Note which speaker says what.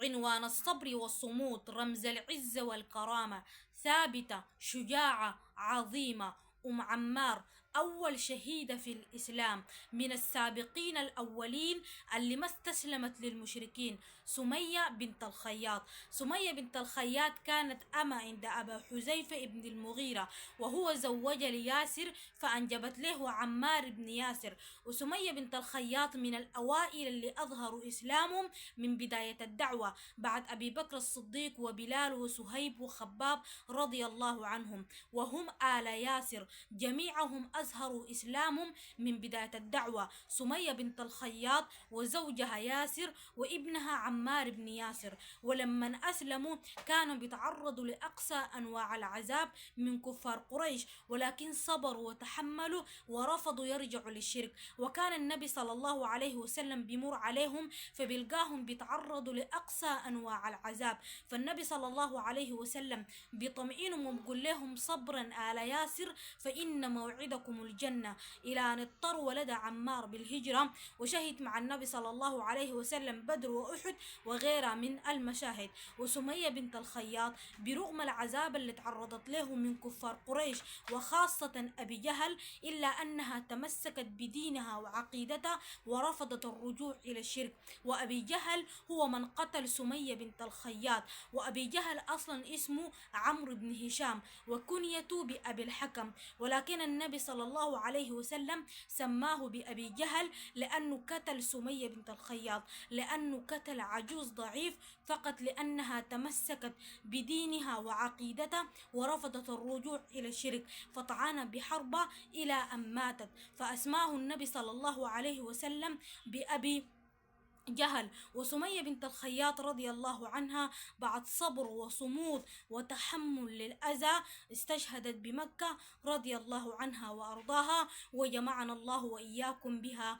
Speaker 1: عنوان الصبر والصمود، رمز العزة والكرامة، ثابتة شجاعة عظيمة. عمار أول شهيدة في الإسلام، من السابقين الأولين اللي ما استسلمت للمشركين. سمية بنت الخياط. سمية بنت الخياط كانت أما عند أبا حذيفة بن المغيرة، وهو زوج لياسر فأنجبت له عمار بن ياسر. وسمية بنت الخياط من الأوائل اللي أظهروا إسلامهم من بداية الدعوة بعد أبي بكر الصديق وبلال وسهيب وخباب رضي الله عنهم، وهم آل ياسر جميعهم أظهروا إسلامهم من بداية الدعوة. سمية بنت الخياط وزوجها ياسر وابنها عمار بن ياسر، ولما أسلموا كانوا بيتعرضوا لأقصى أنواع العذاب من كفار قريش، ولكن صبروا وتحملوا ورفضوا يرجعوا للشرك. وكان النبي صلى الله عليه وسلم بيمر عليهم فبيلقاهم بيتعرضوا لأقصى أنواع العذاب، فالنبي صلى الله عليه وسلم بيطمئنهم وبيقول لهم صبرا آل ياسر فإن موعدكم الجنة، إلى أن اضطر ولد عمار بالهجرة وشهد مع النبي صلى الله عليه وسلم بدر وأحد وغيرها من المشاهد. وسمية بنت الخياط برغم العذاب اللي تعرضت له من كفار قريش وخاصة أبي جهل، إلا أنها تمسكت بدينها وعقيدتها ورفضت الرجوع إلى الشرك. وأبي جهل هو من قتل سمية بنت الخياط، وأبي جهل أصلا اسمه عمرو بن هشام وكنيته بأبي الحكم، ولكن النبي صلى الله عليه وسلم سماه بأبي جهل لأنه قتل سمية بنت الخياط، لأنه قتل عجوز ضعيف فقط لأنها تمسكت بدينها وعقيدتها ورفضت الرجوع إلى الشرك، فطعن بحربة إلى أن ماتت، فأسماه النبي صلى الله عليه وسلم بأبي جهل. وسمية بنت الخياط رضي الله عنها بعد صبر وصمود وتحمل للأذى استشهدت بمكة رضي الله عنها وأرضاها، وجمعنا الله وإياكم بها.